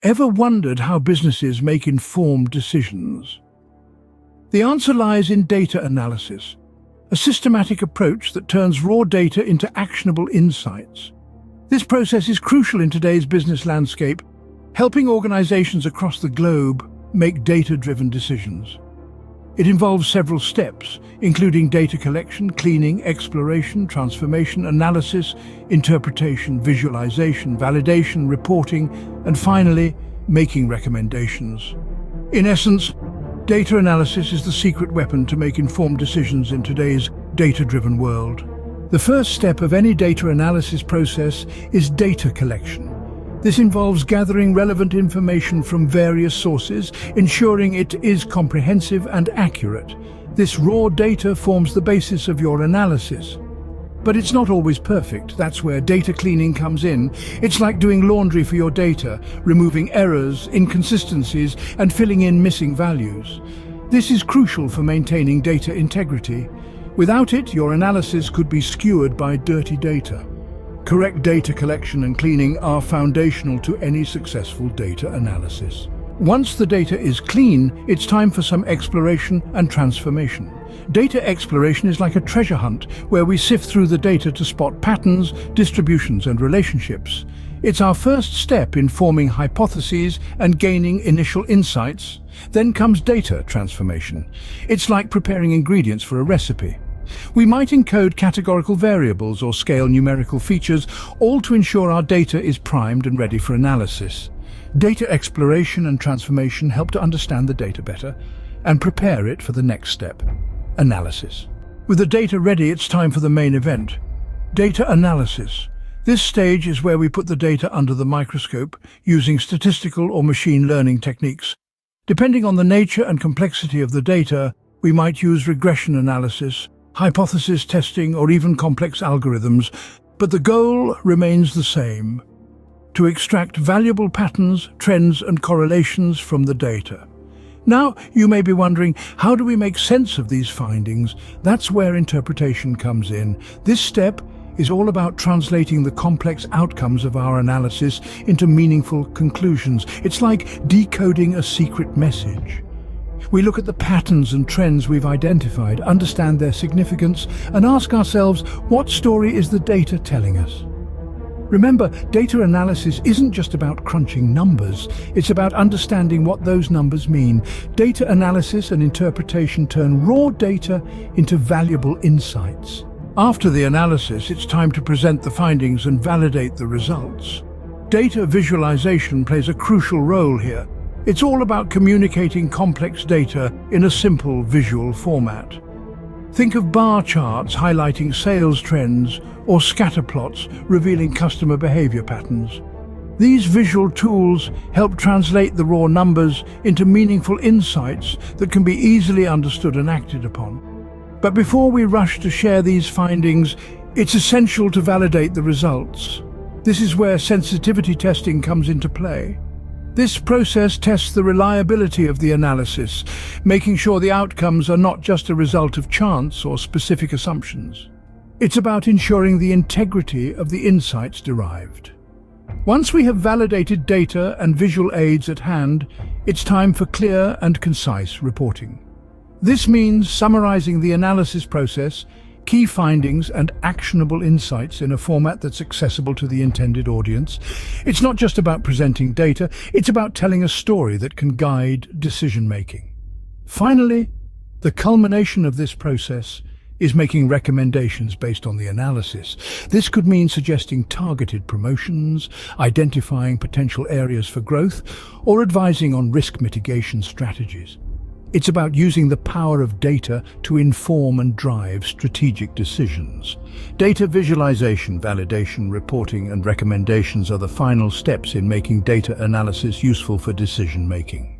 Ever wondered how businesses make informed decisions? The answer lies in data analysis, a systematic approach that turns raw data into actionable insights. This process is crucial in today's business landscape, helping organizations across the globe make data-driven decisions. It involves several steps, including data collection, cleaning, exploration, transformation, analysis, interpretation, visualization, validation, reporting, and finally, making recommendations. In essence, data analysis is the secret weapon to make informed decisions in today's data-driven world. The first step of any data analysis process is data collection. This involves gathering relevant information from various sources, ensuring it is comprehensive and accurate. This raw data forms the basis of your analysis. But it's not always perfect. That's where data cleaning comes in. It's like doing laundry for your data, removing errors, inconsistencies, and filling in missing values. This is crucial for maintaining data integrity. Without it, your analysis could be skewered by dirty data. Correct data collection and cleaning are foundational to any successful data analysis. Once the data is clean, it's time for some exploration and transformation. Data exploration is like a treasure hunt where we sift through the data to spot patterns, distributions, and relationships. It's our first step in forming hypotheses and gaining initial insights. Then comes data transformation. It's like preparing ingredients for a recipe. We might encode categorical variables or scale numerical features, all to ensure our data is primed and ready for analysis. Data exploration and transformation help to understand the data better and prepare it for the next step, analysis. With the data ready, it's time for the main event, data analysis. This stage is where we put the data under the microscope using statistical or machine learning techniques. Depending on the nature and complexity of the data, we might use regression analysis, hypothesis testing, or even complex algorithms, but the goal remains the same: to extract valuable patterns, trends, and correlations from the data. Now, you may be wondering, how do we make sense of these findings? That's where interpretation comes in. This step is all about translating the complex outcomes of our analysis into meaningful conclusions. It's like decoding a secret message. We look at the patterns and trends we've identified, understand their significance, and ask ourselves, what story is the data telling us? Remember, data analysis isn't just about crunching numbers, it's about understanding what those numbers mean. Data analysis and interpretation turn raw data into valuable insights. After the analysis, it's time to present the findings and validate the results. Data visualization plays a crucial role here. It's all about communicating complex data in a simple visual format. Think of bar charts highlighting sales trends or scatter plots revealing customer behavior patterns. These visual tools help translate the raw numbers into meaningful insights that can be easily understood and acted upon. But before we rush to share these findings, it's essential to validate the results. This is where sensitivity testing comes into play. This process tests the reliability of the analysis, making sure the outcomes are not just a result of chance or specific assumptions. It's about ensuring the integrity of the insights derived. Once we have validated data and visual aids at hand, it's time for clear and concise reporting. This means summarizing the analysis process, key findings and actionable insights in a format that's accessible to the intended audience. It's not just about presenting data, it's about telling a story that can guide decision-making. Finally, the culmination of this process is making recommendations based on the analysis. This could mean suggesting targeted promotions, identifying potential areas for growth, or advising on risk mitigation strategies. It's about using the power of data to inform and drive strategic decisions. Data visualization, validation, reporting, and recommendations are the final steps in making data analysis useful for decision-making.